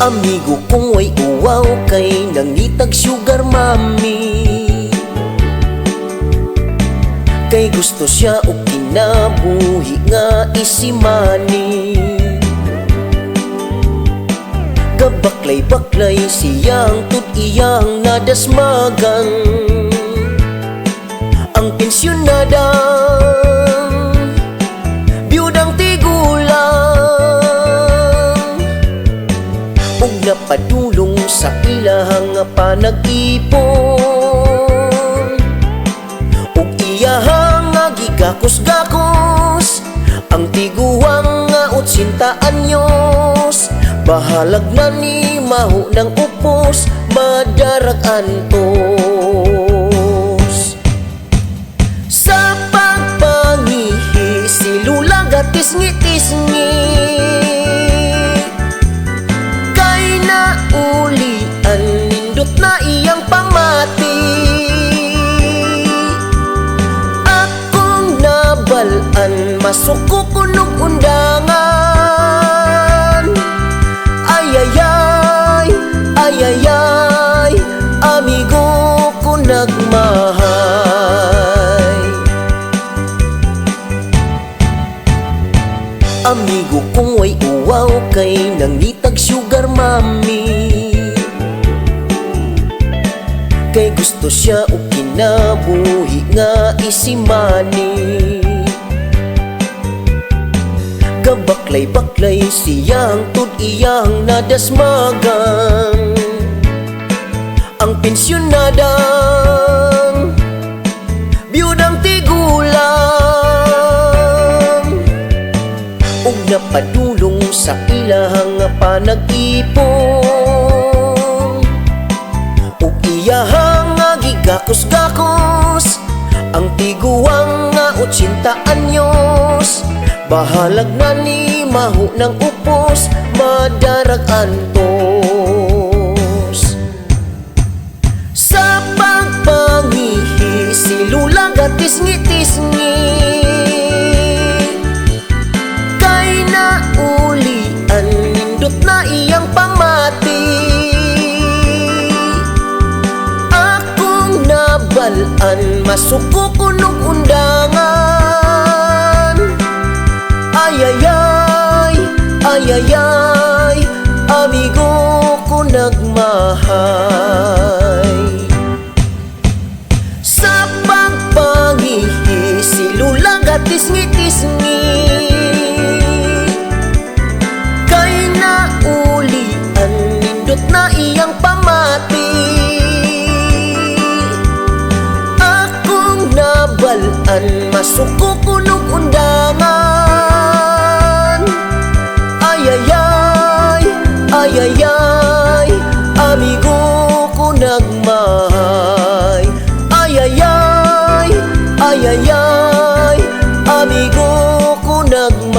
Amigo kong way uwaw kay nangitag sugar mommy, kay gusto siya o kinabuhi nga isimani. Gabaklay-baklay siyang tud-iyang nadasmagan, ang pensyonadang biyudang tigulang, ug napadulong sa ilahang panag-ipon, ug iyahang gigakos-gakos ang tiguang nga 80 anyos. Bahalag na ni mahu ng upos, madarag antos. Sa pagpangihi si Lula gatisngi-tisngi, kay naulian nindot na iyang pamati. Akong nabalaan masuko kunog undangan. Ayayay, ayayay, amigo ko nagmahay. Amigo kong way uwaw kay nangitag sugar mommy, kay gusto siya o kinabuhi nga isimani. Gabaklay-baklay siyang tud-iyang nadasmagan, ang pensyonadang biyudang tigulang, ug napadulong sa ilahang panag-ipon, ug iyahang gigakos-gakos ang tiguang nga 80 anyos. Bahalag na ni mahu ng upos, madarag antos. Sa pagpangihi si Lula gatisngi-tisngi, kay naulian nindot na iyang pamati. Akong nabalaan masuko kunog undangan. Ayayay, ayayay, amigo ko nagmahay. Sa pagpangihi si Lula gatisngi-tisngi, kay naulian nindot na iyang pamati. Akong nabalaan masuko kunog undangan. Ayayay, ayayay, amigo ko nagmahay. Ayayay, ayayay, amigo ko nagmahay.